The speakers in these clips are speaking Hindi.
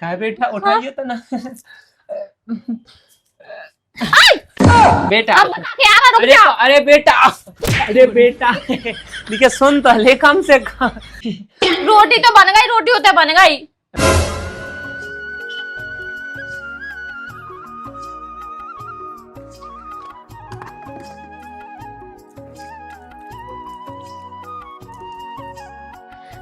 काय बेटा उठाइए तो ना। बेटा अब बता के आ रहा, रुक अरे जा। अरे बेटा, अरे बेटा देखिए सुन तो ले कम से कम। रोटी तो बन गई, रोटी होते बन गई।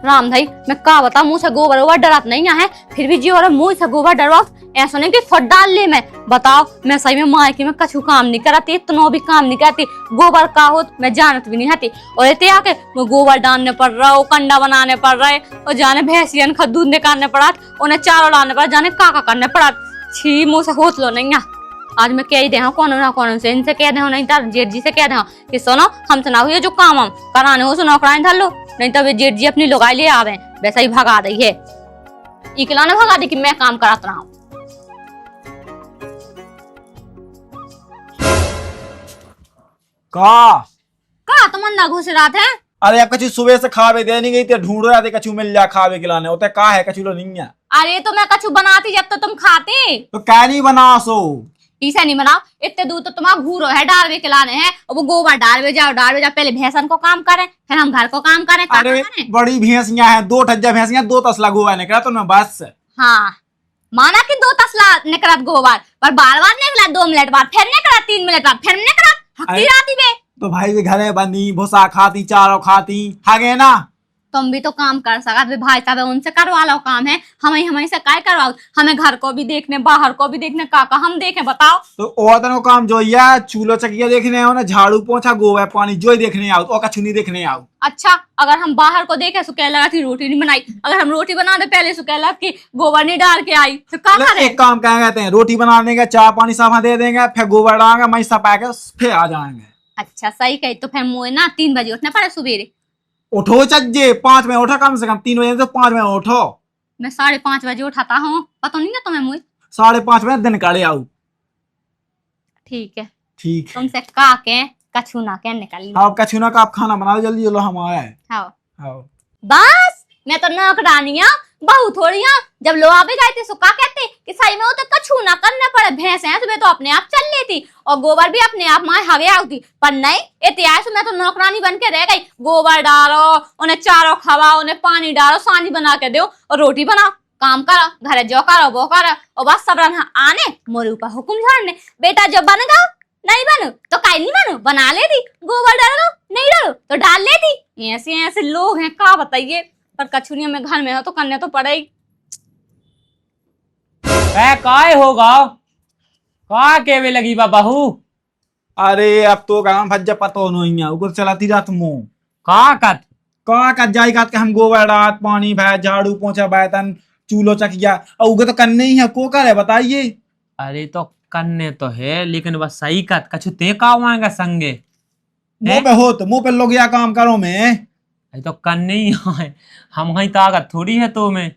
राम भाई मैं का बता, मुंह से गोबर वोबर डरात नहीं है, फिर भी जी और मुंह से गोबर डरवा ऐसा नहीं कि फट डाल ले। मैं बताओ, मैं सही में मायके में कछु काम नहीं कराती, इतना भी काम नहीं करती। गोबर का हो मैं जानत भी नहीं हती, और इतने आके वो गोबर डालने पड़ रहा है, कंडा बनाने पड़ रहा है, और जाने भैंसियन का दूध निकालने पड़ा, उन्हें चारों लाने पड़ा, जाने का करने पड़ा। छी, मुंह से होत लो नहीं। आज मैं कह ही दे कौन ना कौन से इनसे कह दे, नहीं तो जेठ जी से कह दे कि सुनो हमसे ना हुई जो काम हम कराने हो, सुनो कराने धर लो, नहीं तो वे जेठ जी अपनी लुगाई ले आवे, वैसा ही भगा दी है। इकला ने भगा दी कि मैं काम कराता रहा हूँ। का तुम अंधा घुस रहा थे? अरे अब कछु सुबह से खावे दे नहीं गई थे, ढूंढ रहा थे कछु मिल जाए खावे खिलाने, होता का है कछु लो नहीं है। अरे तो मैं कछु बनाती जब तो तुम खाते, तो क्या नहीं बना सो इसे नहीं बनाओ। इतने दूध तो तुम्हारा घूरो है, डालवे खिलाने हैं, और वो गोबर डालवे जाओ डालवे जाओ। पहले भैंसन को काम करें, फिर हम घर को काम करें। अरे बड़ी भैंसियां हैं, 2 ठज्जा भैंसियां, 2 तसला गोवा निकला तो मैं बस। हाँ माना कि 2 तसला निकलत गोबर, पर बार बार निकला 2 मिनट बाद, फिर निकला 3 मिनट बाद, फिर निकला हफ्ती राती में। तो भाई भी घरे बनी भूसा खाती, चारों खाती, खा गए ना। तुम भी तो काम कर सकते भाई साहब, उनसे करवा लो काम है, हमें से काय करवाओ? हमें घर को भी देखने, बाहर को भी देखने, का हम देखें बताओ? तो औरतन को काम जो या चूल्हा चकिया देखने आओ ना, झाड़ू पोछा गोवा पानी जो ही देखने आओ, और कछु नहीं देखने आओ। अच्छा अगर हम बाहर को देखे तो कह लगा कि रोटी नहीं बनाई, अगर हम रोटी बना दे पहले तो कह लगा कि गोबर नहीं डाल के आई, तो क्या करें? एक काम क्या कहते हैं, रोटी बना देंगे, चाय पानी साफा दे देंगे, फिर गोबर डालेंगे, मैं सपा के फिर आ जाएंगे। अच्छा सही कही। तो फिर मुझे ना 3 बजे उठना पड़े सवेरे। उठो चज्जे, 5 में उठो, कम से कम 3 बजे तो 5 में उठो। मैं 5:30 बजे उठाता हूँ, पता नहीं ना तुम्हें मुझे। 5:30 में दिन काले आओ। ठीक है, ठीक। तुमसे का के कछु ना के निकल। आप कछु ना का, आप खाना बना जल्दी, चलो हम आए। हाँ बस मैं तो नौकरानिया बहू थोड़ी। जब लोग आवे गए थे सुखा कहते कि सही में वो तो कछु ना करना पड़े, भैंस है तुम्हें तो अपने आप चल लेती, और गोबर भी अपने आप माँ हवे आती, पर नहीं इतिहास में तो नौकरानी बन के रह गई। गोबर डालो, उन्हें चारों खवाओ, उन्हें पानी डालो, सानी बना के दो, और रोटी बनाओ, काम करो, घर जो करो वो करो, और बस सब आने मोरे ऊपर हुक्म झाड़ने। बेटा जब बन गो, नहीं बनो तो काई नहीं बनो, बना लेती। गोबर डालो, नहीं डालो तो डाल लेती। ऐसे ऐसे लोग हैं, का बताइए, पर कछुनिया में घर में हो तो करने तो पड़ेगी। काय होगा का केवे लगी बा बहू? अरे अब तो काम भज्जा पतो नहीं है, ऊपर चलाती रात मुंह का कत का का जाई काट के हम गोबर डाल, पानी भै, झाड़ू पोछा, बर्तन, चूल्हो चकिया, और उगे तो करने ही है, को करे बताइए। अरे तो करने तो है, लेकिन बस सही कत कछु ते का आएगा संगे मुंह पे हो तो मुंह पे लोग या काम करो मैं। अरे तो करने ही है, हम कहीं ताकत थोड़ी है तो में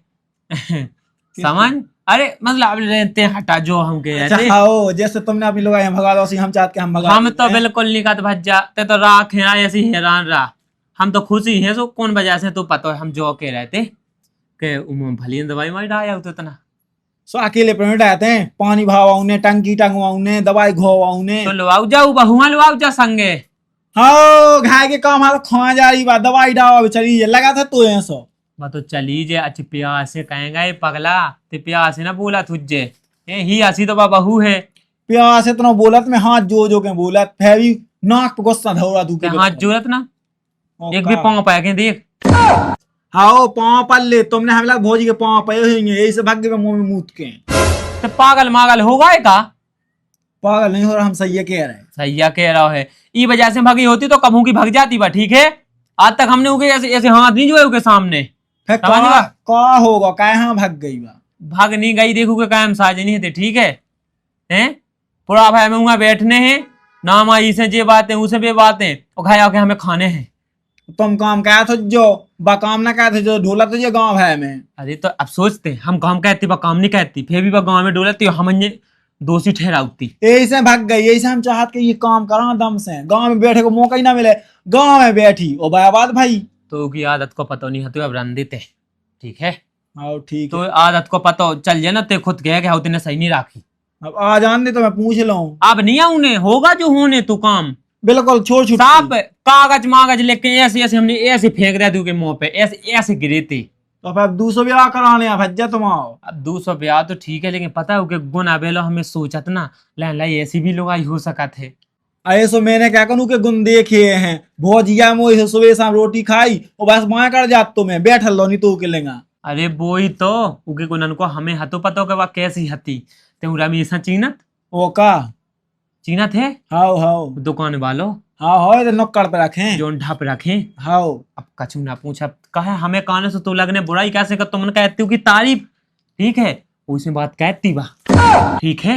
समझ। अरे मतलब रहते हटा जो हम के अच्छा आओ, जैसे तुमने अपनी लोग भगा दो, हम चाहते के हम भगा। हम तो बिल्कुल नहीं कत भज्जा, ते तो राख है ऐसी हैरान रहा। हम तो खुशी है, सो कौन वजह से तो पता है, हम जो के रहते के भली दवाई मारी डाया तो इतना सो अकेले पेमेंट आते हैं, पानी भावा उन्हें, टंकी टंगवा उन्हें, दवाई घोवा उन्हें। तो लवाऊ जाऊ बहुआ लवाऊ जा संगे। हाँ घाय के काम हाथ खा जा रही बात, दवाई डावा चली लगा था तो ऐसा मैं तो चली जे अच्छे प्यार से कहेंगे ये पगला, ते प्यार से ना बोला तुझे ही हसी तो बहू है। प्यार से तो बोलत में हाथ जो के बोलत, फिर भी नाक पे गुस्सा धौरा तू के हाथ जोरत ना, एक भी पाँव पाए के देख। हाँ पाँव पल ले, तुमने हम लोग भोजी के पाँव पाए होंगे, यही से भाग्य में मुंह में मूत के। तो पागल मागल होगा का? पागल नहीं हो रहा, हम सही कह रहे हैं। सही कह रहा है, ई वजह से भगी होती तो कभू की भग जाती बा। ठीक है, आज तक हमने उनके ऐसे ऐसे हाथ नहीं जोए उनके सामने। फिर का होगा, काय हाँ भाग गई बा? भाग नहीं गई, देखो के कायम साजे नहीं थे। ठीक है हैं, पूरा भाई में वहां बैठने हैं ना, माँ इसे जे बातें उसे भी बातें, और खाया के हमें खाने हैं। तुम काम क्या थे जो बकाम ना कहते जो ढोला तो ये गाँव है में। अरे तो अब सोचते हम काम कहती बा काम नहीं कहती, फिर भी बा गाँव में डोलती हम दोषी ठहराती। ऐसे भाग गई, ऐसे हम चाहत के ये काम करा दम से, गांव में बैठे को मौका ही ना मिले, गांव में बैठी ओ बात भाई। तो की आदत को पता नहीं है, तो अब रंदित है। ठीक है हाँ ठीक तो है। आदत को पता हो चल जाए ना, ते खुद कह गया उतने सही नहीं राखी। अब आ जान दे तो मैं पूछ लूं। अब नहीं आऊने होगा जो होने तो काम बिल्कुल छोड़ छुट्टी। साहब, कागज मागज लेके ऐसे ऐसे हमने ऐसे फेंक दिया तू के मुंह पे, ऐसे ऐसे गिरी थी। तो अब 200 ब्याह कराने आ भज्जा तुम आओ। अब 200 ब्याह तो ठीक है, लेकिन पता है कि गुना बेलो हमें सोचत ना लाई ऐसी भी लोग आई हो सका थे। ऐसो मैंने क्या करूं के गुन देखे हैं भौजिया मोई से सुबह शाम रोटी खाई और बस माँ कर जात तो मैं बैठल लो नहीं तो के लेगा। अरे वो ही तो उके गुनन को हमें हतो पतो के वा कैसी हती ते उरा में ऐसा चीनत ओ का चीनत है हाओ हाओ दुकान वालों हाँ हो तो नुक्कड़ पे रखे। जोन ढाप रखे। हाओ अब कछु ना पूछ, अब कहे हमें काने से तो लगने बुराई कैसे कर, तुमने कहती हो की तारीफ, ठीक है उसमें बात कहती बा, ठीक है।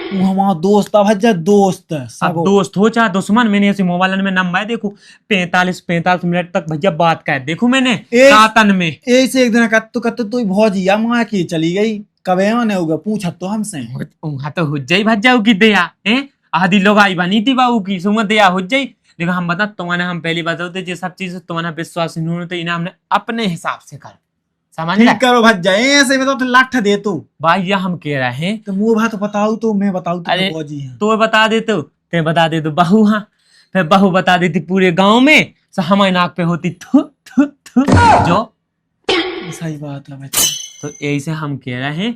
वो हमारा दोस्त था भज्जा दोस्त अब सगो। दोस्त हो चाहे दुश्मन, मैंने ऐसे मोबाइल में नंबर देखो 45 मिनट तक भैया बात कर देखो मैंने सातन में। ऐसे एक दिन कत्तू तू भौजिया माँ की चली गई कबे आने होगा पूछा तो हमसे। वहां तो हो जाई भज्जा की दया है, आधी लोग आई बनी थी बाबू की सुम दया हो जाई। लेकिन हम बता तुम्हारे हम पहली बात होते जो सब चीज तुम्हारा विश्वास नहीं होते इन्हें हमने अपने हिसाब से कर समझ ठीक करो भज्जा ऐसे में तो लठ दे तू। भाई यह हम कह रहे हैं तो मुँह बात बताऊ तो मैं बताऊ तो अरे भौजी है। तो बता दे तो ते बता दे तो बहू, हाँ फिर बहू बता देती पूरे गांव में, तो हमारे नाक पे होती थू थू थू जो। सही बात है बच्चा। तो ऐसे हम कह रहे हैं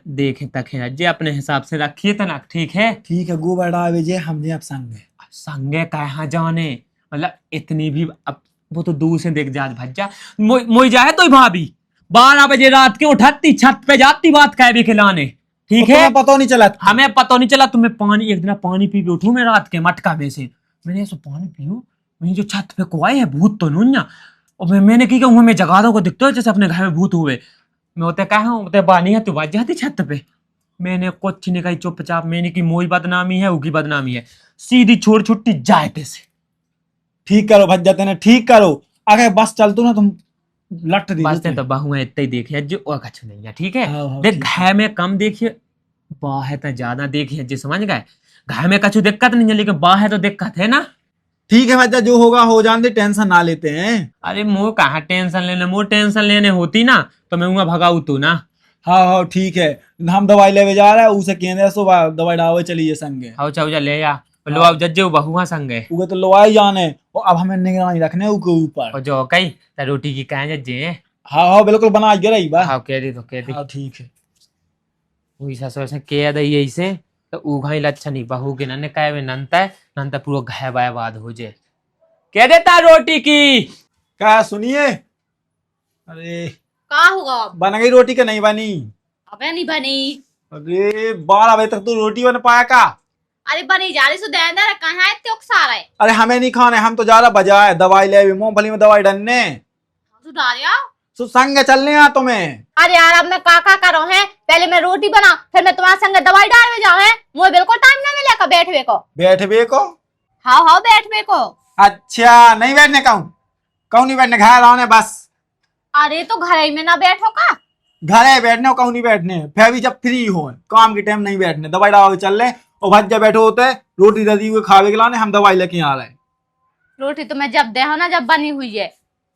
देखे तक है जे अपने हिसाब से रखिए तनक, ठीक है। ठीक है गोबर डावे जे हमने अब संग है। संगे कहाँ जाने, मतलब इतनी भी अब वो तो दूर से देख जात भज्जा मोई जाए तो भाभी 12 बजे रात के उठती छत पे जाती बात कह भी खिलाने, ठीक है। पता नहीं चला हमें पता नहीं चला तुम्हें पानी, एक दिन पानी पी भी उठू मैं रात के मटका में से, मैंने ऐसा पानी पियो वही जो छत पे को आए है भूत तो नुन्या, और मैंने की कहूँ मैं जगा दो को दिखते हो जैसे अपने घर में भूत हुए। मैं होते कहा होते बानी है तू बाज जाती छत पे, मैंने कुछ नहीं कही चुपचाप, मैंने की मोई बदनामी है उकी बदनामी है, सीधी छोड़ छुट्टी जाए से। ठीक करो भज्जा तेने ठीक करो अगर बस चल तू ना तुम लठ दे बस तो बहु है इतना ही देखिए जो और कछु नहीं है, ठीक है। हाँ, देख ठीक घर में कम देखिए, बाहर तो ज्यादा देखिए जी, समझ गए। घर में कछु दिक्कत नहीं है लेकिन बाहर तो दिक्कत है ना। ठीक है भज्जा जो होगा हो जान दे टेंशन ना लेते हैं। अरे मुँह कहाँ टेंशन लेने, मुँह टेंशन लेने होती ना तो मैं वहां भगाऊ तू ना। हाँ हाँ ठीक है हम दवाई लेवे जा रहा है उसे केंद्र सुबह दवाई डावे चलिए संगे। आओ चाउजा ले आ लो अब जज्जे बहुआ संगे उगे तो लोआई जाने और अब हमें निगरानी रखने उके ऊपर। और जो कई तो रोटी की कहे जज्जे। हाँ हाँ बिल्कुल बना के रही बा। हाँ कह दी तो कह दी। हाँ ठीक है। वही ससुर से कह दई ऐसे तो उघाई लच्छा नहीं बहू के नन्हे कहे वे नंता पूरा घय बर्बाद हो जाए। कह देता रोटी की क्या सुनिए। अरे का हुआ अब? बन गई रोटी के नहीं बनी। अबे नहीं बनी। अरे 12 बजे तक तू रोटी बन पाया का। अरे बनी जा रही सो दे दे कहां है इतने उकसा रहे। अरे हमें नहीं खाने हम तो जा रहा बाजार दवाई ले मूंगफली में दवाई डलने तू डालिया। तो संग चलने आ तुम्हें। अरे यार अब मैं का करो है, पहले मैं रोटी बना फिर मैं तुम्हारे संग दवाई डालने जाऊं है, मुझे बिल्कुल टाइम ना मिलेगा बैठवे को। बैठबे को। हाँ हाँ बैठवे को। अच्छा नहीं बैठने कहूँ नहीं बैठने घर आने बस। अरे तो घर ही में ना बैठो का। घर है बैठने कहूँ नहीं बैठने फिर भी जब फ्री हो काम के टाइम नहीं बैठने दवाई डाल चल रहे और भज्जा बैठो होते रोटी दे दी हुए खावे के लाने हम दवाई लेके आ रहे हैं। रोटी तो मैं जब दे हो ना जब बनी हुई है।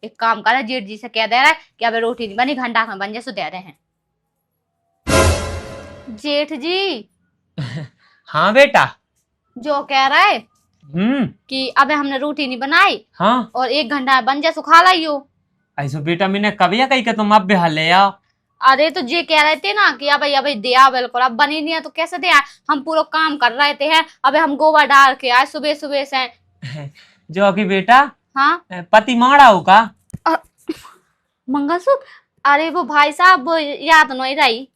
एक काम कर जेठ जी से कह दे रहा है कि अब रोटी नहीं बनी घंटा में बन जाए सो दे रहे हैं। जेठ जी। हाँ बेटा। जो कह रहा है कि अबे हमने रोटी नहीं बनाई हाँ और 1 घंटा बन जाए सो खा लाइयो। ऐसा बेटा मैंने कभी कही कि तुम अब बिहार ले आओ। अरे तो जे कह रहे थे ना कि अब दिया बिल्कुल अब बनी नहीं है तो कैसे दिया, हम पूरा काम कर रहे थे हैं अबे हम गोबर डाल के आए सुबह सुबह से। जो कि बेटा हाँ पति मारा हो का मंगलसूत्र। अरे वो भाई साहब वो याद नहीं रही।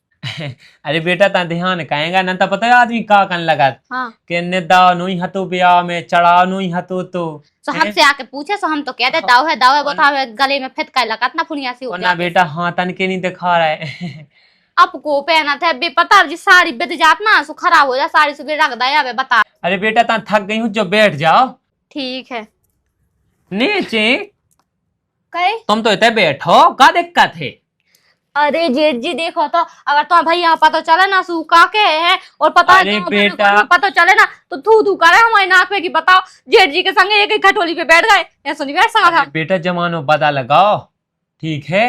अरे बेटा ता ध्यान कहेगा ना तो पता है आदमी का कन लगा हाँ कि निदा नुई हतो ब्याह में चढ़ा नुई हतो तो हमसे आके पूछे सो हम तो कहते दाव है बता गले में फिट कर लगा ना फुनिया सी हो ना बेटा हाँ तन के नहीं दिखा रहा है। अब को पहना था बे पता जी साड़ी बेद जात ना सो खराब हो जा साड़ी सुबह रख दया बे बता। अरे बेटा ता थक गई हूँ जो बैठ जाओ। ठीक है नीचे कहे तुम तो इतने बैठो का दिक्कत है। अरे जेठ जी देखो तो अगर तुम्हारे भैया पता चले ना सूखा के है और पता अरे बेटा पता चले ना तो थू थू करे हमारे नाक पे की बताओ जेठ जी के संग एक खटोली पे बैठ गए ऐसा नहीं बैठ सकता था। बेटा जमानो बदल लगाओ ठीक है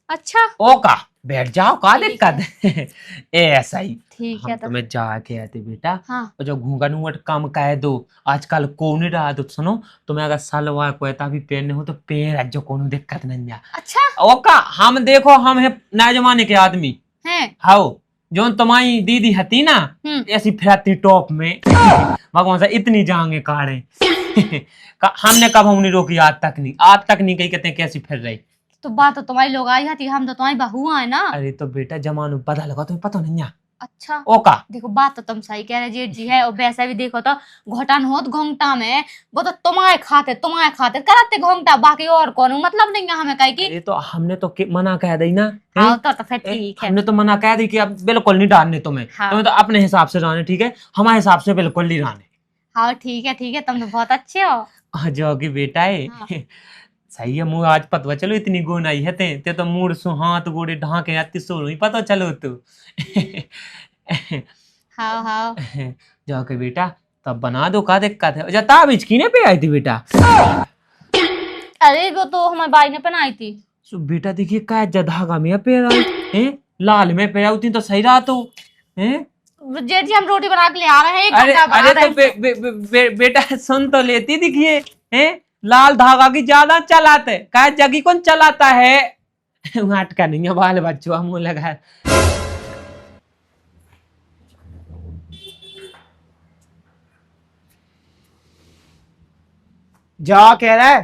अच्छा ओका बैठ जाओ, का दिक्कत है। ए ऐसा ही ठीक हम है तो तुम्हें जाके आते बेटा। हाँ और जो घूंघट वूंघट कम कह दो, आजकल कौन ही रहा। तो सुनो, तुम्हें अगर सलवार कोयता भी पहनने हो तो पहन जो, कोनो दिक्कत नहीं है। अच्छा ओका हम देखो, हम है नए जमाने के आदमी है हाओ। जो तुम्हारी दीदी हती ना, ऐसी फिरती टॉप में भगवान से इतनी जांगे काढ़े। हमने कब हमने रोकी, आज तक नहीं कही, कहते हैं कैसी फिर रही। तो बात तो तुम्हारी लोग आई थी, हम तो तुम्हारी बहू है ना। अरे तो बेटा जमानो बदल लगा, तुम्हें पता नहीं है। अच्छा ओका देखो बात तो तुम सही कह रहे जेठ जी है। और वैसे भी देखो तो घोटान होत घोंगटा में वो तो तुम्हारे खाते कराते घोंगटा, बाकी और कौन मतलब नहीं है हमें कहे की। ये तो हमने तो मना कह दी ना। हाँ तो फिर ठीक है। हमने तो मना कह दी कि अब बिल्कुल नहीं डालने तुम्हें। हाँ। तुम्हें तो अपने हिसाब से रहने, ठीक है, हमारे हिसाब से बिल्कुल नहीं रहने। हाँ ठीक है तुम तो बहुत अच्छे हो। जो कि बेटा है हाँ। सही है। मुँह आज पता चलो इतनी गुण आई है ते तो मूड सु हाथ गोड़े ढाके आती सो ही पता चलो तू। हाँ हाँ जो कि बेटा तब बना दो, का दिक्कत है। जता बिचकीने पे आई थी बेटा। अरे वो तो हमारे भाई ने पहनाई थी। सो बेटा देखिए का धागा में पे आई हैं, लाल में पे होती तो सही रहा तो हैं। जेठ जी हम रोटी बना के ले आ रहे हैं, एक अरे घंटा बना अरे रहे तो हैं। बेटा सुन तो लेती दिखिए हैं, लाल धागा की ज्यादा चलाते का जगी कौन चलाता है। अटका नहीं है बाल बच्चों मुंह लगा। जा कह रहा है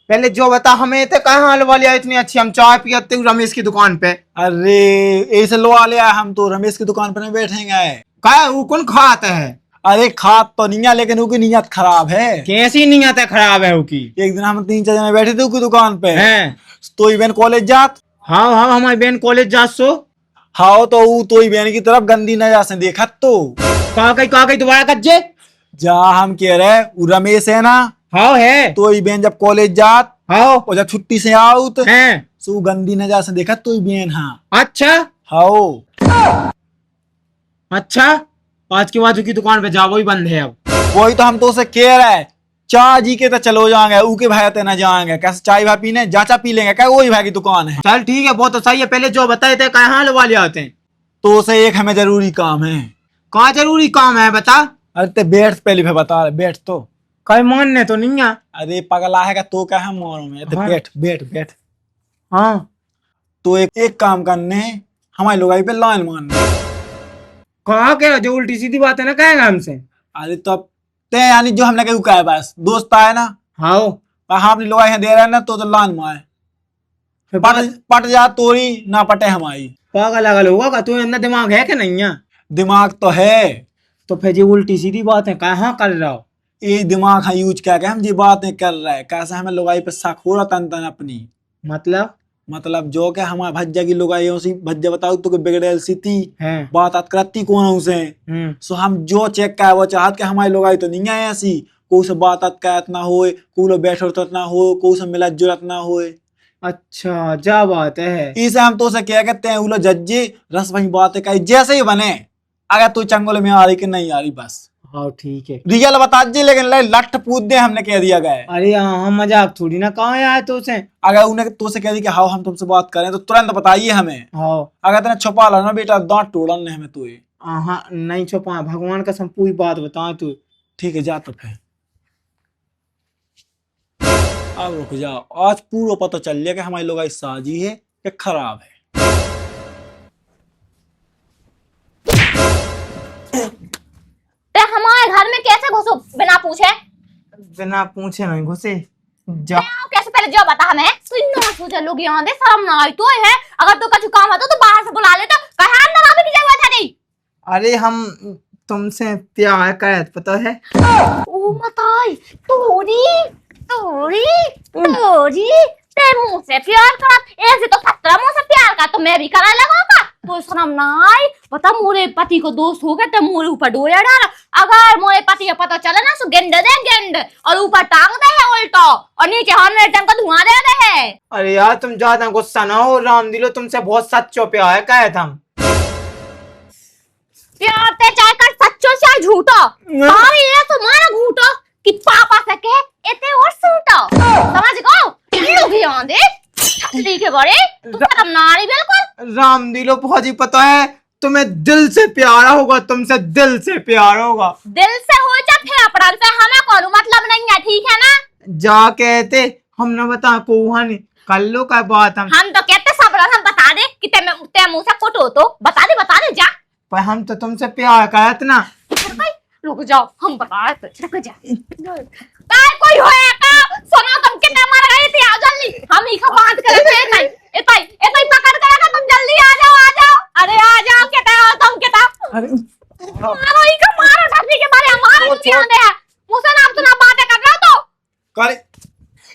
पहले जो बता, हमें तो कहाँ हाल वाली है इतनी अच्छी, हम चाय पियाते हुए रमेश की दुकान पे। अरे ऐसे लो आ लिया, हम तो रमेश की दुकान पे नहीं बैठेंगे। क्या वो कौन खाता है? अरे खात तो नहीं है, लेकिन उसकी नीयत खराब है। कैसी नीयत है खराब है उसकी? एक दिन हम 3-4 जने बैठे थे उसकी दुकान पे हैं, तो ही बहन कॉलेज जात। हाँ हाँ हमारी बहन कॉलेज जात सो। हाँ तो वो तो ही बहन की तरफ गंदी नजर से देखत तो का कहीं दोबारा कज्जे जा। हम कह रहे वो रमेश है ना? हाँ है। तो ही बहन जब कॉलेज जात, हाँ, और जब छुट्टी से आउत हैं सो गंदी नजर से देखत तो ही बहन। हाँ अच्छा हाँ अच्छा, आज के बाद की दुकान पे जाओ ही बंद है अब। वही तो हम तो उसे कह रहे हैं, चाय जी के तो चलो जाएंगे, ऊके भाई ते ना जाएंगे, कैसे चाय भाई पीने जाचा पी लेंगे क्या? वही भाई की दुकान है। चल ठीक है बहुत तो सही है, पहले जो बताए थे कहाँ वाले आते हैं। तो उसे एक हमें जरूरी काम है। कहाँ जरूरी काम है बता? अरे ते बैठ पहले भी बता, बैठ तो कहीं मानने तो नहीं है। अरे पगला है तो क्या है मानो में। हाँ। बैठ बैठ बैठ। हाँ तो एक काम करने हमारे लोग पे लाइन मारने। कहा क्या जो उल्टी सीधी बात है ना कहेगा हमसे? अरे तो ते यानी जो हमने कहीं कहा है बस दोस्त आए ना। हाँ हाँ अपनी लोग यहाँ दे रहे हैं ना तो लान मारे पट जा तोरी ना पटे हमारी। पागल अगल होगा तू, अंदर दिमाग है कि नहीं है? दिमाग तो है। तो फिर ये उल्टी सीधी बात है कहाँ कर रहा हो? ये दिमाग है यूज क्या हम ये बातें कर रहे हैं, कैसे हमें लोगाई पे शक हो रहा तन अपनी। मतलब जो के हमारे भज्जा की लोगाई उसी भज्जा बताओ तो बिगड़ेल सी थी बात आत करती कौन उसे। सो हम जो चेक का है वो चाहत के हमारी लोगाई तो नहीं है ऐसी, को से बात आत कहत ना होए, को बैठ उठत ना हो, को से मिलत जुलत ना होए। अच्छा जा बात है। इसे हम तो से क्या कहते हैं उलो जज्जे रस वही बात है जैसे ही बने, अगर तू चंगुल में आ रही कि नहीं आ रही बस। हाँ ठीक है रियल बता जी, लेकिन लठ पूछ दे हमने कह दिया गया। अरे हम मजाक थोड़ी ना कहाँ आए तो से। अगर उन्हें तो से कह दी कि हाँ हम तुमसे बात करें तो तुरंत बताइए हमें। हाँ अगर तेने छुपा ला ना बेटा दांत तोड़न हमें तो। हाँ नहीं छुपा, भगवान का पूरी बात बता तू। ठीक है जा तो फिर अब रुक जाओ, आज पूरा पता चल गया कि हमारे लोग साजी है कि खराब है। हमारे घर में कैसे घुसो बिना पूछे? बिना पूछे नहीं घुसे जा। कैसे पहले जो बता हमें। तू इतना सोचा लोग यहाँ दे शर्म ना आई तो है। अगर तो कुछ काम आता तो बाहर से बुला लेता, कहाँ अंदर आने की जरूरत है नहीं। अरे हम तुमसे प्यार करत पता है। ओ मताई तोरी तोरी तोरी ते मुंह से प्यार कर, ऐसे तो खतरा मुंह से प्यार का तो मैं भी कराने लगाऊंगा। तो शर्म ना आई पता मोरे पति को दोस्त हो गया तो मोरे ऊपर डोया डाला। अगर मोरे पति का पता चला ना तो गेंड दे गेंड और ऊपर टांग दे है उल्टा और नीचे हमें टंग का धुआं दे है। अरे यार तुम ज्यादा गुस्सा ना हो, राम दिलो तुमसे बहुत सच्चो प्यार है कहे तुम। प्यार ते चाहे कर सच्चो चाहे झूठो, सारी ये तुम्हारा घूटो कि पापा से कहे इतने और सूटो समझ गो। लोग यहाँ दे छतरी के बड़े तू शर्म ना आ रही बिल्कुल। राम दिलो फौजी, पता है तुम्हें दिल से प्यार होगा, तुमसे दिल से प्यार होगा। दिल से हो जा फेफड़न से हमें कोई मतलब नहीं है, ठीक है ना। जा कहते हम न बता कोहानी कर लो का बात हम तो कहते सब हम बता दे कि ते मुंह से कुट हो तो बता दे जा। पर हम तो तुमसे प्यार करत ना। रुक जाओ हम बता रहे थे, रुक जा। काय कोई होया का सुनो तुम कितने मर गई थी, आ जल्दी हम ही का बात करे थे। नहीं एतई पकड़ के रखा, तुम जल्दी आ जाओ। अरे आ जाओ, कहता हो तुम कहता मारो ही का मारो, ठगी के बारे हमारे नहीं आने हैं। मुझसे नाम सुना बातें कर रहे हो तो करे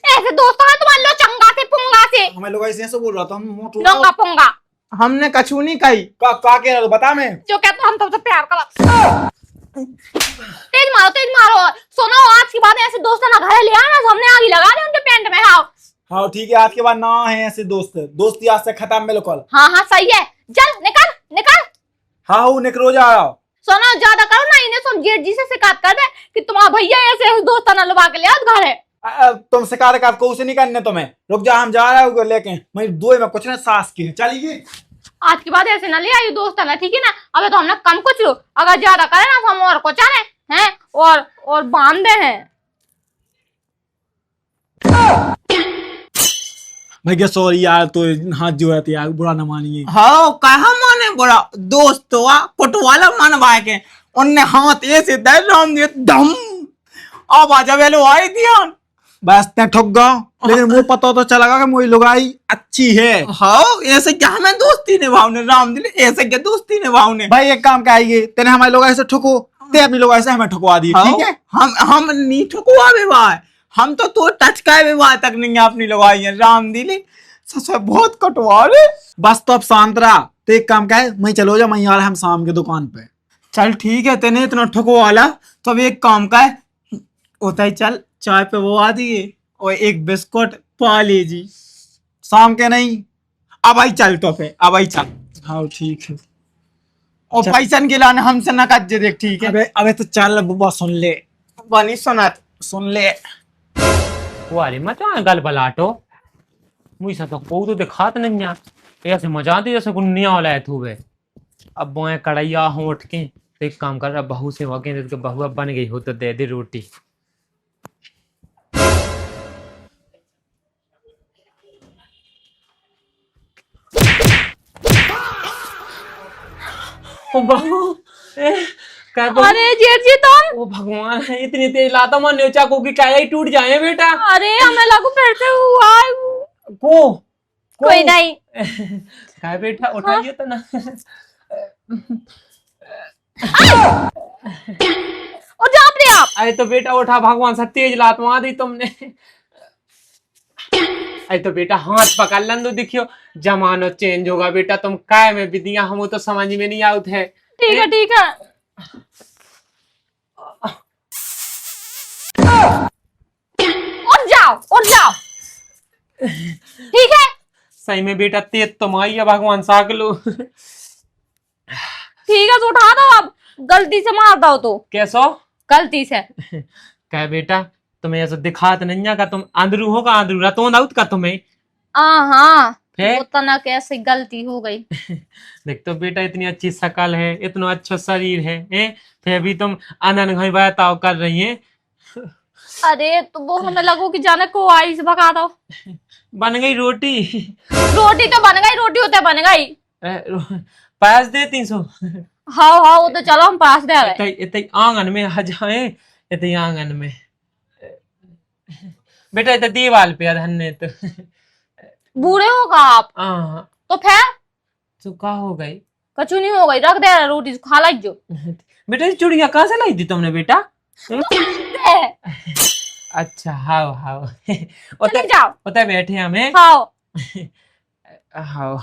ऐसे दोस्तों है तुम्हारे लो चंगा से पुंगा से। हमें लोग ऐसे बोल रहा था, हम मोटू लोंगा पुंगा हमने कछू नहीं कही। का कह रहा बता मैं जो कहते हम तुमसे प्यार करा। तेज मारो। सुनो आज के बाद ऐसे दोस्त ना घर ले आना, तो हमने आगे लगा दे उनके पेंट में। हाँ ठीक है, आज के बाद ना है ऐसे दोस्त, दोस्ती आज से खत्म बिल्कुल। हाँ सही है, चल निकल। हाँ हूँ निकलो जा रहा हूँ। सुनो ज्यादा करो ना, इन्हें सुन जेठ जी से शिकायत कर दे कि तुम्हारा भैया ऐसे दोस्त ना लुबा के ले आज घर है। तुम शिकार का को से नहीं करने तुम्हें, रुक जा हम जा रहे हो लेके। मैं दो में कुछ ना सास की चलिए। आज के बाद ऐसे ना ले आई दोस्त ना, ठीक है ना। अबे तो हमने कम कुछ लो, अगर ज्यादा करे ना तो हम और कुछ हैं और बांधे हैं। भैया सॉरी यार, तो हाथ जोड़ा था यार, बुरा न मानिए। हाँ कहा माने बड़ा दोस्त हुआ कुटवाला मन भाई के उनने हाथ ऐसे दे राम दिए दम अब आजा वेलो आई ध्यान बस ते ठुक गया, लेकिन मुझे पता तो चला कि मेरी लुगाई अच्छी है। हाँ ऐसे क्या हमें दोस्ती निभावने राम दिले, ऐसे क्या दोस्ती निभावने। भाई एक काम करिए, तेने हमारी लुगाई से ठुको, ते अपनी लुगाई से हमें ठुकवा दी, ठीक है। हम नहीं ठुकवा भी भाई, हम तो टच का भी बात तक नहीं अपनी लगाई है राम दिले सच में बहुत कटवा रे। बस तो अब शांत रहा, तो एक काम क्या है, मैं चलो जा, मैं आ रहा हम शाम के दुकान पे। चल ठीक है, तेने इतना ठुकवाला तो अब एक काम का है होता ही, चल चाय पे वो आ दिए और एक बिस्कुट पा लीजिए। शाम के नहीं, अब आई चल तो पे, अब आई चल। हाँ ठीक है। और चल। पैसा के लाने हमसे न कज्जे देख, ठीक है। अबे अबे तो चल बुआ, सुन ले बनी सुनत सुन ले। वारे मत गल बलाटो मुझे तो को तो दिखात नहीं यार, ऐसे मजा आती जैसे गुन्निया वाला है तू वे। अब बोए कढ़ैया हूँ उठ के, तो एक काम कर रहा बहू से वगे, बहू अब बन गई हो तो दे दे रोटी। ओ बहू क्या बहू? अरे जेठ जी तुम, ओ भगवान है, इतनी तेज लाता मार चाकू की क्या ही टूट जाए बेटा। अरे हमें लागू फिर से हुआ है। को कोई नहीं। क्या बेटा उठाइए तो ना। और जा अपने आप। अरे तो बेटा उठा, भगवान सा तेज लात मार दी तुमने। अरे तो बेटा हाथ पकड़ लन दो, दिखियो जमानो चेंज होगा बेटा, तुम काय में विदिया हम तो समझ में नहीं आउत है। ठीक है और जाओ ठीक है। सही में बेटा तेज तुम आई है, भगवान साकलो। ठीक है तो उठा दो, अब गलती से मार दो तो। कैसो गलती से क्या बेटा, तुम्हें ऐसा दिखात नहीं है का तुम आंधरू होगा, आंधरू रतों दाउत का तुम्हें। हाँ फिर? उतना कैसे गलती हो गई। देख तो बेटा इतनी अच्छी शकल है, इतना अच्छा शरीर है, फिर भी तुम अनन घई बहताव कर रही है। अरे तो वो हमें लगो कि जाने को आई से भगा दो। बन गई रोटी। रोटी तो बन गई, रोटी होते बन गई। पास दे 300। हाँ वो तो चलो हम पास दे रहे। इतने आंगन में आ जाए, इतने आंगन में बेटा, इतने दीवार पे धन्य तो। बूढ़े होगा आप हाँ तो फिर तो क्या हो गई कचू नहीं हो गई, रख दे रहे रोटी खा लाई जो। बेटा, ये चूड़िया कहाँ से लाई थी तुमने बेटा? अच्छा हाओ हाओ। चले जाओ। उते बैठे हमें। हाँ हाओ।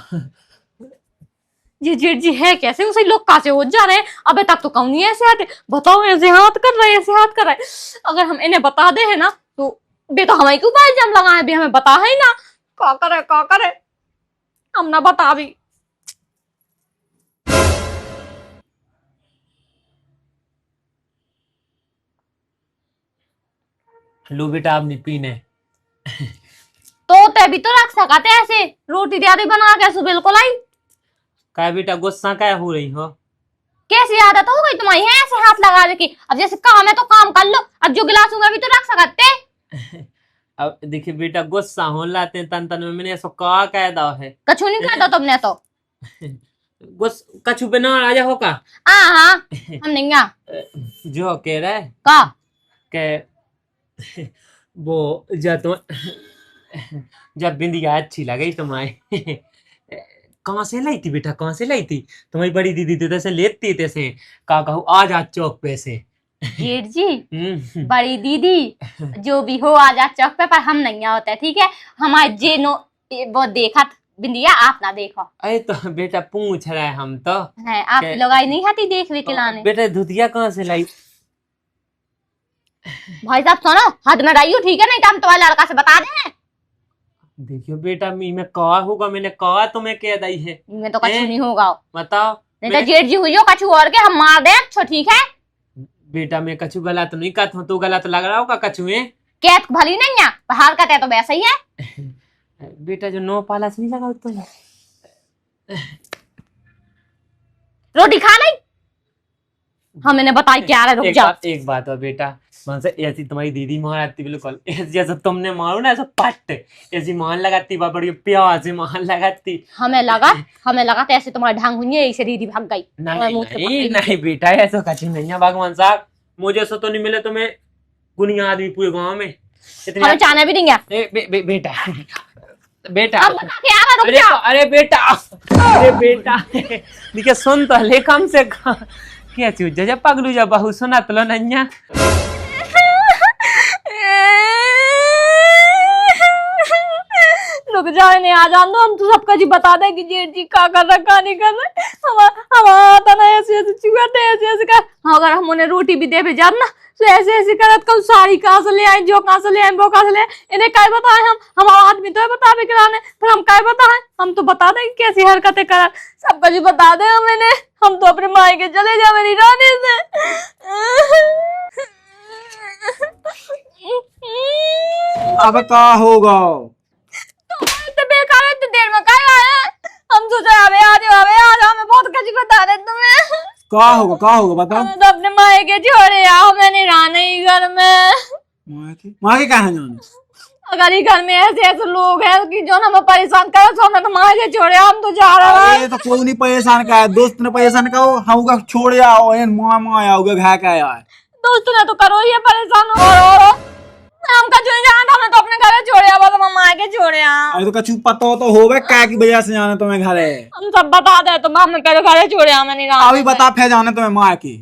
ये जेठ जी है कैसे, उसे लोग काचे हो जा रहे हैं। अबे तक तो कम नहीं ऐसे आते, बताओ ऐसे हाथ कर रहे हैं, ऐसे हाथ कर रहे हैं। अगर हम इन्हें बता दे है ना तो बे तो हमें क्यों इल्जाम लगाए, बे हमें बता है ना। का करे हम ना बता भी। लो बेटा, आप नहीं पीने। तो ते भी तो रख सकते ऐसे रोटी तैयारी बना के सो बिल्कुल आई। क्या बेटा गुस्सा क्या हो रही हो? कैसी आदत हो गई तुम्हारी है ऐसे हाथ लगा की? अब जैसे काम है तो काम कर लो, अब जो गिलास होगा भी तो रख सकते। अब देखिए बेटा गुस्सा हो लाते हैं तन तन में, मैंने ऐसा कहा कायदा है। कछु नहीं कहता तुमने तो। कछु बना राजा हो का हाँ हम नहीं आ जो कह रहा है का के वो जब तुम जब बिंदिया अच्छी लगी तुम्हारी कहाँ से लाई थी बेटा, कहाँ से लाई थी? तुम्हारी बड़ी दीदी तो तैसे लेती तैसे का कहूँ आज आज चौक पे से। जेठ जी बड़ी दीदी जो भी हो आ जा चौक पे, पर हम नहीं होते ठीक है। हमारे जे नो वो देखा बिंदिया आप ना देखो। अरे तो बेटा पूछ रहा है हम तो है आप लोग आई नहीं आती देख वे के लाने। बेटा धुतिया कहाँ से लाई? भाई साहब सुनो हद में रहियो ठीक है, नहीं तो हम तुम्हारे लड़का से बता दें। देखियो बेटा मैं कहा होगा, मैंने कहा तुम्हें कह दी है मैं तो कछु नहीं होगा। बताओ। नहीं तो जेठ जी हुई हो कछु और के हम मार दे अच्छो ठीक है। बेटा मैं कछु गलत नहीं कहता हूँ, तो गलत लग रहा होगा कछु है कैत भली नहीं है बाहर का तो वैसा ही है। बेटा जो नो पालस नहीं लगा तो रोटी खा नहीं हम मैंने बताई क्या है, रुक जाओ। एक बात है बेटा, मन से ऐसी तुम्हारी दीदी मारती बिल्कुल ऐसे जैसे तुमने मारो ना ऐसा पट ऐसी मान लगाती बड़ी प्यार से मान लगाती। हमें लगा तो ऐसे तुम्हारा ढंग हुई है, ऐसे दीदी भाग गई। नहीं बेटा ऐसा कच्ची नहीं है भगवान साहब, मुझे ऐसा तो नहीं मिले तुम्हें गुनिया आदमी पूरे गाँव में हमें चाहना भी नहीं है। बेटा बेटा अब बता के आ रहा, रुक जाओ। अरे बेटा देखिए सुन तो ले कम से क्या चीज जब पगलू जब बहु सुना तो नैया रुक जाओ नहीं आ जान दो, हम तो सबका जी बता दें कि जेठ जी का कर रहा नहीं कर रहा। हमारा आता ना ऐसे ऐसे चुगाते ऐसे कर। अगर हम उन्हें रोटी भी दे भेजा ना तो ऐसे ऐसे करत कब साड़ी कहाँ से ले आए, जो कहाँ से ले आए, वो कहाँ से ले आए, इन्हें क्या बताए हम हमारा आदमी तो बता भी कराने, फिर हम क्या बताए, हम तो बता दें कि कैसी हरकतें करा सबका जी बता दे मैंने। हम तो अपने माई के चले जा मेरी रानी से। अब क्या होगा? तो बेकार है, तो देर में क्या आया? हम सोचा अबे आ जाओ मैं बहुत कुछ बता रहे तुम्हें। क्या होगा बताओ। हमें तो अपने माई के छोड़े आओ, मैंने रहना ही घर में। माँ के कहना जाने अगर ही घर में ऐसे ऐसे लोग हैं कि जो हमें परेशान करे तो हमें तो माई के छोड़े हम तो जा रहे हैं। तो कोई नहीं परेशान का है, दोस्त ने परेशान करो हम छोड़ आओ माँ आओगे घर का आया दोस्त ने तो करो ये परेशान और हम का जो जाना था, मैं तो अपने घर छोड़े आवा तो मम्मा के छोड़े आ। अरे तो कछु पता हो तो होवे क्या की वजह से जाने तुम्हें घर है? हम सब बता दे तो मम्मा के घर छोड़े आ, मैं नहीं रहा। अभी बता फिर जाने तुम्हें माँ की।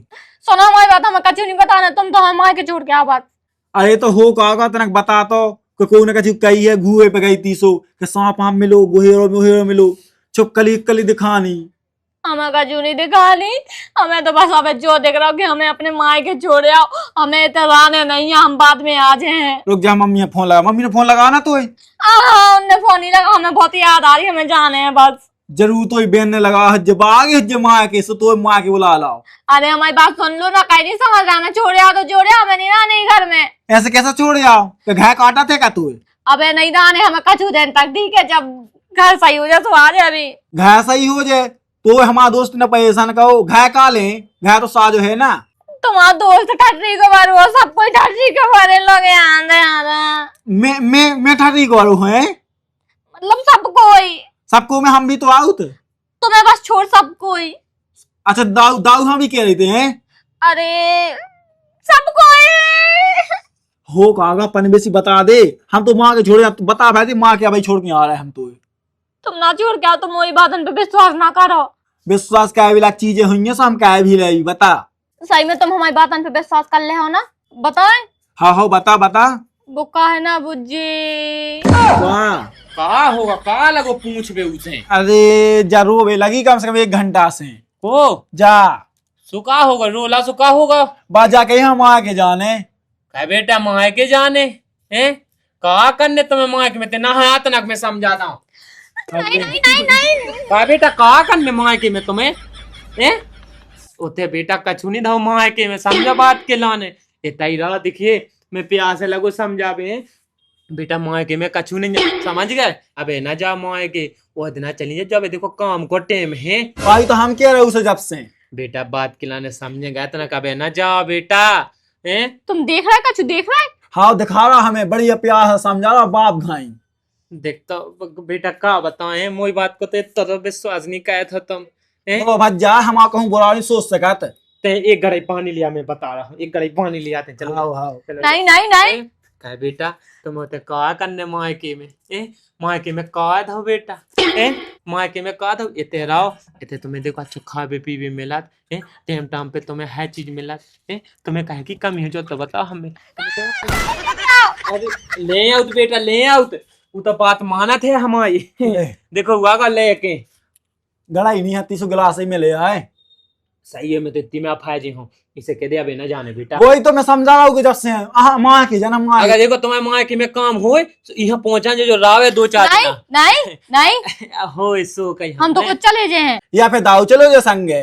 सुनो हमारी बात हमें कछु नहीं बताना, तुम तो हमें माँ के छोड़ के आ बात। अरे तो हो कहा तनक बता तो कोई ने कछु कही है घूए पे गई तीसो कि सांप हम मिलो गुहेरो मिलो छुप कली दिखानी। हमें कछु नहीं दिखानी, हमें तो बस हमें जो देख रहा हूँ कि हमें अपने माँ के छोड़े आओ, हमें इतराने नहीं है, हम बाद में आ जाए। रुक जा मम्मी ने फोन लगा, मम्मी ने फोन लगा ना तो उनने फोन नहीं लगा, हमें बहुत याद आ रही है, हमें जाने हैं बस। जरूर तो बहन ने लगा जब आगे माँ के सो तो माँ के बुला लाओ। अरे हमारी बात सुन लो ना, कहीं नहीं समझ रहा, मैं छोड़े आओ तो छोड़े आओ, मैं नहीं रहा नहीं घर में। ऐसे कैसा छोड़े आओ तो घर काटा थे क्या तू? अबे नहीं जाने हमें कछु दिन तक, ठीक है जब घर सही हो जाए तो आ जाए। अभी घर सही हो जाए तो हमारा दोस्त ने परेशान कहो घर का ले घर तो साजो है ना। तुम्हारा दोस्त ठटरी को बारू हो, सब कोई ठटरी के बारे लोग मैं ठहरी को है मतलब सब कोई, सबको में हम भी तो आउत। तुम्हें बस छोड़ सब कोई। अच्छा दाऊ हम भी कह रहे थे अरे सब कोई हो कहा पनबेसी बता दे, हम तो माँ के छोड़े बता भाई माँ क्या भाई छोड़ के आ रहे हैं हम तो। तुम ना छोड़ क्या, तुम वही बात पे विश्वास ना करो। विश्वास क्या भी चीजें हुई है हम क्या भी रही बता। सही में तुम हमारी बात पे विश्वास कर ले हो ना? बताए। हाँ बता वो का है ना बुज्जी कहा होगा कहा लगो पूछ बे उसे। अरे जा रोवे लगी कम से कम 1 घंटा से हो जा सुखा होगा रोला सुखा होगा बात जाके हम आके जाने क्या बेटा माँ के जाने हैं कहा करने तुम्हें माँ के में ना हाथ नक में समझाता हूँ। नहीं कहा बेटा कहा करने माँ के में तुम्हें हैं उते बेटा कछु नहीं था माँ के में समझा बात के लाने इतना ही रहा। देखिए मैं प्यार से लगो समझा बे बेटा मायके में कछु नहीं समझ गए। अबे ना जा मायके वो दिन चलिए जब देखो काम को टाइम है। भाई तो हम कह रहे उसे जब से बेटा बात खिलाने समझेगा इतना कबे ना जाओ बेटा हैं। तुम देख रहा है कछु देख रहा है? हाँ दिखा रहा हमें बढ़िया प्यार है समझा रहा बाप घाई देखता बेटा का बताए मोई बात को तो विश्वास नहीं कहे था तुम हैं? तो भज्जा हम कहूँ बुरा नहीं सोच सकते ते एक गड़ाई पानी लिया मैं बता रहा हूँ एक गड़ाई पानी ले आते चलो हाँ हाँ चलो। नहीं नहीं नहीं कहे बेटा तुम होते का करने मायके में मायके में का था बेटा मायके में का था इते रहो इते तुम्हें देखो अच्छा खावे पीवे मिला टाइम टाइम पे तुम्हें हर चीज मिला तुम्हें कहे की कमी है जो तो बताओ हमें। अरे ले आओ बेटा ले आओ वो तो बात माना थे हमारी देखो हुआ का लेके गड़ा ही नहीं है 300 गिलास ही में ले आए सही है मैं तो इतनी में अफाजी हूँ इसे कह दिया बेना जाने बेटा। वही तो मैं समझा रहा हूँ कि जब से माँ की जन्म माँ अगर देखो तुम्हारे माँ के में काम हो यहाँ पहुंचा जो रावे 2-4 नहीं नहीं नहीं हो सो कहीं हम तो कुछ चले जे हैं। या फिर दाऊ चलो जो संगे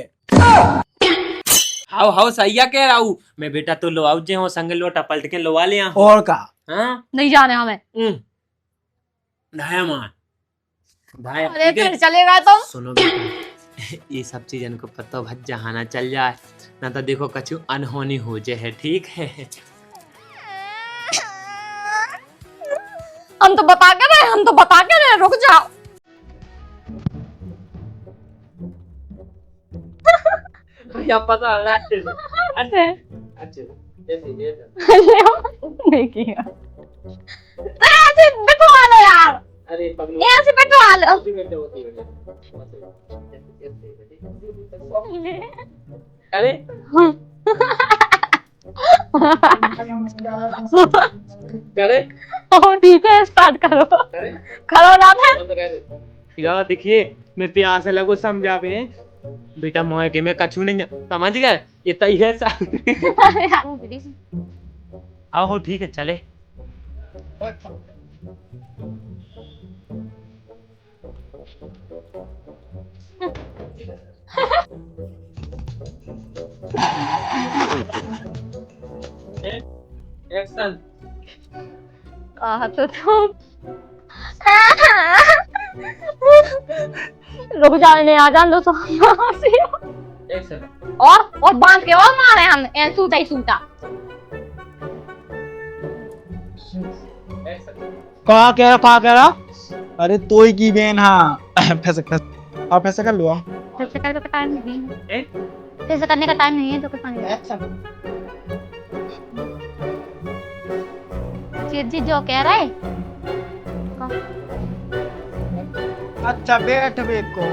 हाउ सैया कह रहा हूँ मैं बेटा तो लो आओ जे हो संग लोटा पलट के लोवा ले आओ। और का हाँ नहीं जाने हमें। भाई माँ भाई अरे ठीक है? फिर चलेगा तुम। सुनो बेटा ये सब चीज इनको पता भज जहाना चल जाए ना तो देखो कछु अनहोनी हो जाए ठीक है। हम तो बता के रहे रुक जाओ। या पता अच्छे अच्छे नहीं किया ऐसे बिठवा लो यार अरे पगलू ऐसे बिठवा लो। अरे करे ठीक है स्टार्ट करो करो ना यार देखिए मैं प्यार से लगो समझा पे बेटा मोए के मैं कछु नहीं समझ गए इतना ही है आओ हो ठीक है चले। एक्शन कहा तो तुम रुक जाने आ जान दो तो एक्शन और बांध के और मारे हम ऐ सूता ही सूता। कहा कह रहा अरे तोई की बेन हाँ फैसे आप ऐसा कर लो फिर करने का टाइम नहीं है फिर करने का टाइम नहीं है तो कुछ नहीं। जी जो कह रहा है अच्छा बैठ बेको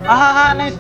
हाँ हाँ नहीं